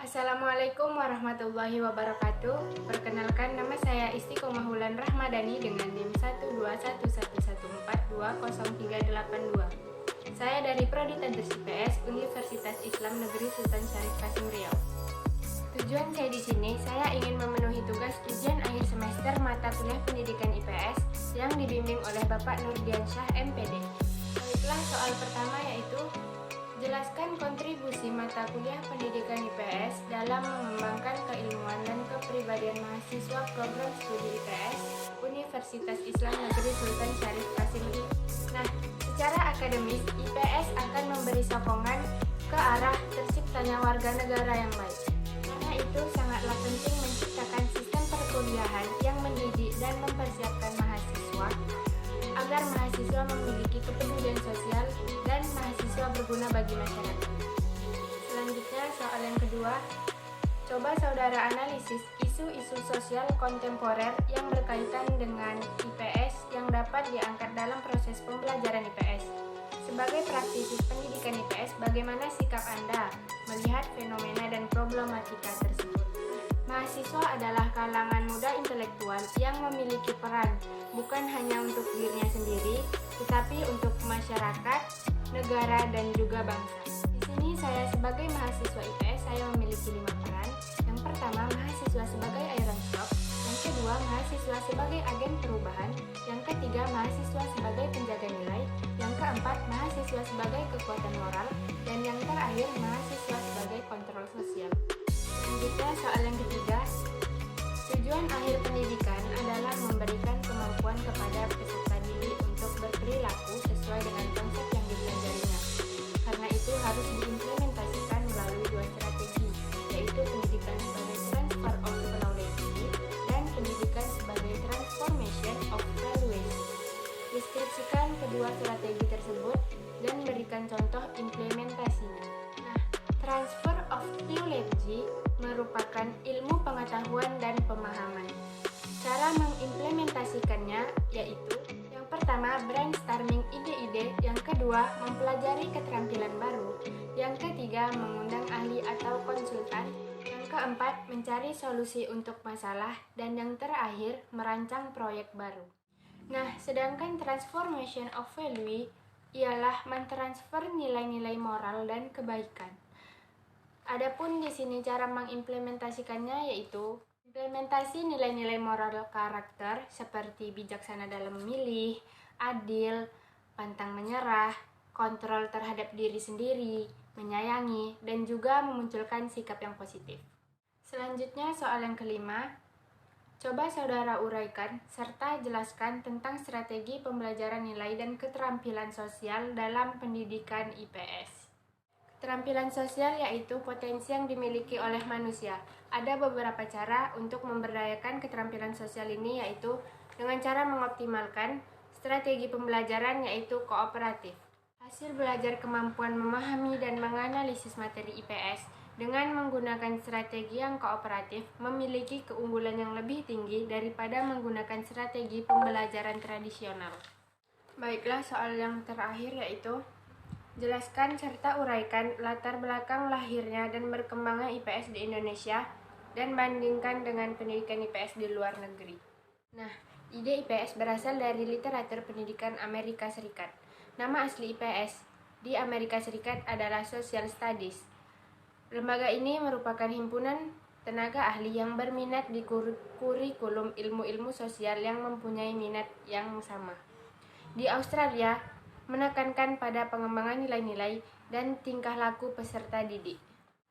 Assalamualaikum warahmatullahi wabarakatuh. Perkenalkan, nama saya Istiqomah Wulan Rahmadani dengan NIM 1211114203882. Saya dari Prodi Tadris IPS Universitas Islam Negeri Sultan Syarif Kasim Riau. Tujuan saya di sini, saya ingin memenuhi tugas ujian akhir semester mata kuliah pendidikan IPS yang dibimbing oleh Bapak Nurdiansyah MPD. Baiklah, soal pertama yaitu jelaskan kontribusi mata kuliah pendidikan IPS dalam mengembangkan keilmuan dan kepribadian mahasiswa program studi IPS Universitas Islam Negeri Sultan Syarif Kasim Riau. Nah, secara akademis, IPS akan memberi sokongan ke arah terciptanya warga negara yang baik. Karena itu sangatlah penting menciptakan sistem perkuliahan yang mendidik dan mempersiapkan mahasiswa agar mahasiswa memiliki kepedulian sosial dan mahasiswa berguna bagi masyarakat. Selanjutnya, soal yang kedua, coba saudara analisis isu-isu sosial kontemporer yang berkaitan dengan IPS yang dapat diangkat dalam proses pembelajaran IPS. Sebagai praktisi pendidikan IPS, bagaimana sikap Anda melihat fenomena dan problematika tersebut? Mahasiswa adalah kalangan muda intelektual yang memiliki peran bukan hanya untuk dirinya sendiri, tetapi untuk masyarakat, negara, dan juga bangsa. Di sini saya sebagai mahasiswa IPS, saya memiliki 5 peran. Yang pertama, mahasiswa sebagai iron shop. Yang kedua, mahasiswa sebagai agen perubahan. Yang ketiga, mahasiswa sebagai penjaga nilai. Yang keempat, mahasiswa sebagai kekuatan moral. Dan yang terakhir, mahasiswa sebagai kontrol sosial. Selanjutnya, soal yang ketiga, tujuan akhir pendidikan adalah memberikan kemampuan kepada peserta didik untuk berperilaku sesuai dengan konsep yang dipelajarinya. Karena itu harus diimplementasikan melalui 2 strategi, yaitu pendidikan sebagai transfer of knowledge dan pendidikan sebagai transformation of valuation. Deskripsikan kedua strategi tersebut dan berikan contoh implementasinya. Nah, transfer of knowledge merupakan ilmu pengetahuan dan pemahaman. Cara mengimplementasikannya yaitu yang pertama, brainstorming ide-ide, yang kedua, mempelajari keterampilan baru, yang ketiga, mengundang ahli atau konsultan, yang keempat, mencari solusi untuk masalah, dan yang terakhir, merancang proyek baru. Nah, sedangkan transformation of value ialah mentransfer nilai-nilai moral dan kebaikan. Adapun di sini cara mengimplementasikannya yaitu implementasi nilai-nilai moral karakter seperti bijaksana dalam memilih, adil, pantang menyerah, kontrol terhadap diri sendiri, menyayangi, dan juga memunculkan sikap yang positif. Selanjutnya, soal yang kelima, coba saudara uraikan serta jelaskan tentang strategi pembelajaran nilai dan keterampilan sosial dalam pendidikan IPS. Keterampilan sosial yaitu potensi yang dimiliki oleh manusia. Ada beberapa cara untuk memberdayakan keterampilan sosial ini, yaitu dengan cara mengoptimalkan strategi pembelajaran yaitu kooperatif. Hasil belajar kemampuan memahami dan menganalisis materi IPS dengan menggunakan strategi yang kooperatif memiliki keunggulan yang lebih tinggi daripada menggunakan strategi pembelajaran tradisional. Baiklah, soal yang terakhir yaitu jelaskan serta uraikan latar belakang lahirnya dan berkembangnya IPS di Indonesia dan bandingkan dengan pendidikan IPS di luar negeri. Nah, ide IPS berasal dari literatur pendidikan Amerika Serikat. Nama asli IPS di Amerika Serikat adalah Social Studies. Lembaga ini merupakan himpunan tenaga ahli yang berminat di kurikulum ilmu-ilmu sosial yang mempunyai minat yang sama. Di Australia, menekankan pada pengembangan nilai-nilai dan tingkah laku peserta didik.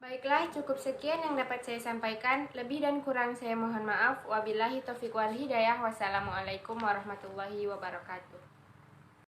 Baiklah, cukup sekian yang dapat saya sampaikan. Lebih dan kurang saya mohon maaf. Wabillahi taufiq wal hidayah. Wassalamualaikum warahmatullahi wabarakatuh.